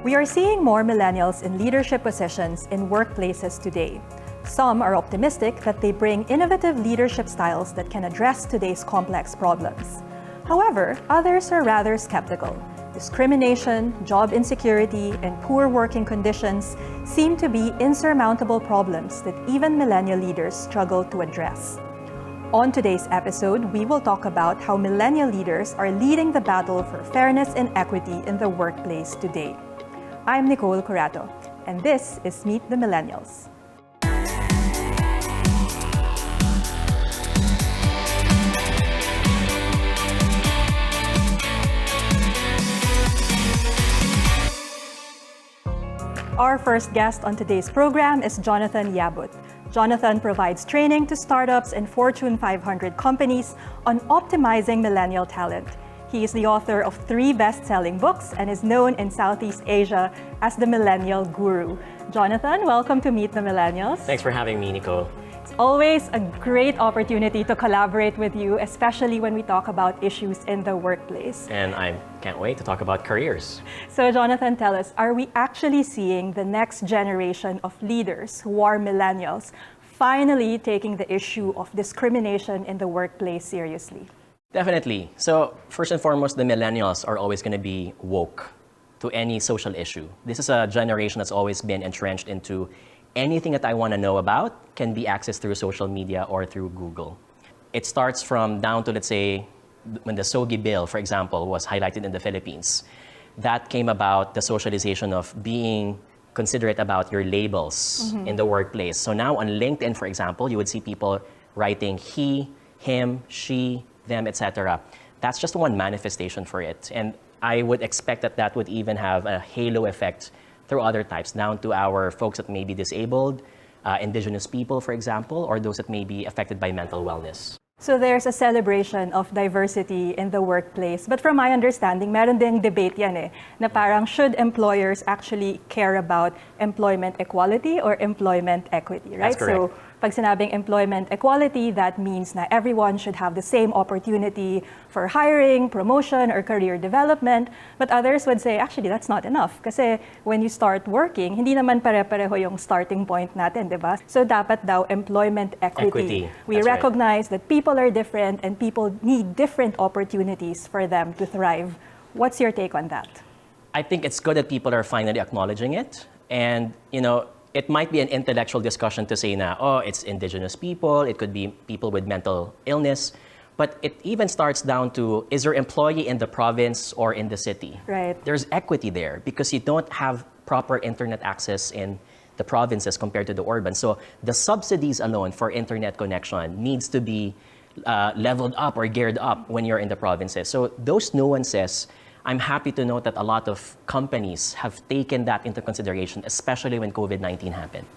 We are seeing more millennials in leadership positions in workplaces today. Some are optimistic that they bring innovative leadership styles that can address today's complex problems. However, others are rather skeptical. Discrimination, job insecurity, and poor working conditions seem to be insurmountable problems that even millennial leaders struggle to address. On today's episode, we will talk about how millennial leaders are leading the battle for fairness and equity in the workplace today. I'm 𝗁cie𝗱𝗆𝘆, and this is Meet the Millennials. Our first guest on today's program is 𝗁𝗁𝗃𝗏𝗃. Jonathan provides training to startups and Fortune 500 companies on optimizing millennial talent. He is the author of 3 best-selling books and is known in Southeast Asia as the Millennial Guru. Jonathan, welcome to Meet the Millennials. Thanks for having me, Nicole. It's always a great opportunity to collaborate with you, especially when we talk about issues in the workplace. And I can't wait to talk about careers. So Jonathan, tell us, are we actually seeing the next generation of leaders who are millennials finally taking the issue of discrimination in the workplace seriously? Definitely. So first and foremost, the millennials are always going to be woke to any social issue. This is a generation that's always been entrenched into anything that I want to know about can be accessed through social media or through Google. It starts from down to, let's say, when the 𝘁cie𝗱𝗆𝘆 bill, for example, was highlighted in the Philippines. That came about the socialization of being considerate about your labels in the workplace. So now on LinkedIn, for example, you would see people writing he, him, she, them, etc. That's just one manifestation for it. And I would expect that that would even have a halo effect through other types, down to our folks that may be disabled, indigenous people, for example, or those that may be affected by mental wellness. So there's a celebration of diversity in the workplace. But from my understanding, meron ding debate yan na parang should employers actually care about employment equality or employment equity, right? That's correct. So pag sinabing employment equality, that means na everyone should have the same opportunity for hiring, promotion, or career development. But others would say, actually, that's not enough. Kasi when you start working, hindi naman pare-pareho yung starting point natin, di ba? So dapat daw employment equity. We recognize that people are different and people need different opportunities for them to thrive. What's your take on that? I think it's good that people are finally acknowledging it. And, you know, it might be an intellectual discussion to say na, oh, it's indigenous people, it could be people with mental illness, but it even starts down to, is your employee in the province or in the city? Right. There's equity there because you don't have proper internet access in the provinces compared to the urban. So the subsidies alone for internet connection needs to be leveled up or geared up when you're in the provinces. So those nuances, I'm happy to note that a lot of companies have taken that into consideration, especially when COVID-19 happened.